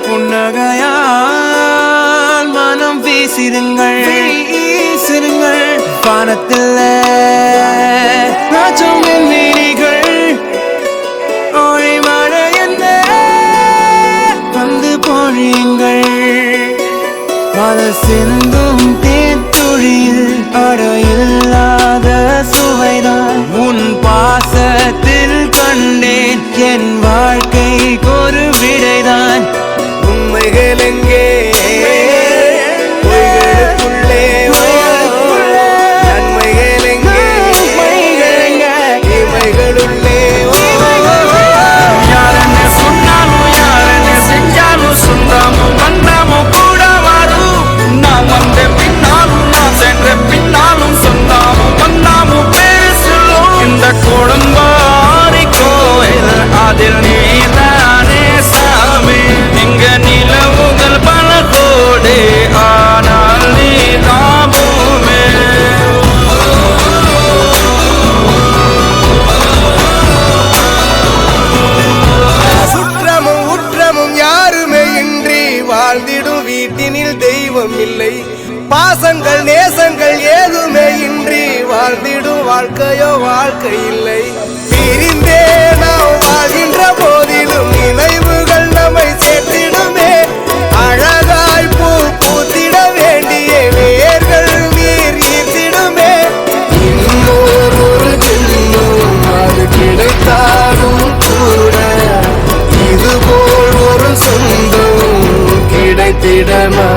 புன்னகையால் மனம் வீசிருங்கள் வானத்தில் ராஜம் மீனிகள் ஓழி மழை என்ன வந்து பொழியுங்கள் மத சிந்தும் தேத்துழியில் அடையில்லாத சுவைதான் உன் பாசத்தில் கண்டேன் என் வாழ்க்கைக்கு ஒரு விடைதான் உண்மைகள் எங்கே பொய்களுக்குள்ளே நன்மைகள் எங்கே இமைகளுள்ளே யாரன்னு சொன்னாலும் யாரன்னு செஞ்சாலும் சொந்தாமும் வந்தாமும் கூட வரும் நான் வந்த பின்னாலும் நான் சென்ற பின்னாலும் சொந்தாமும் வந்தாமும் பேசலும் இந்த கோடம்பாரி கோயில் அதில் நீதானே சாமி இங்க நிலவுகள் பல கோடி ஆனால் நீதான் பூமி சுற்றமும் உற்றமும் யாருமே இன்றி வாழ்ந்திடும் வீட்டினில் தெய்வம் இல்லை பாசங்கள் நேசங்கள் ஏதுமே இன்றி வாழ்ந்திடும் வாழ்க்கையோ வாழ்க்கை இல்லை பிரிந்தே நாம் வாழ்கின்ற போதிலும் நினைவுகள் நம்மை சேர்த்திடுமே அழகாய் பூ பூத்திட வேண்டிய வேர்கள் நீர் ஈர்த்திடுமே இன்னொரு ஜென்மம் அது கிடைத்தாலும் கூட இதுபோல் ஒரு சொந்தம் கிடைத்திடமா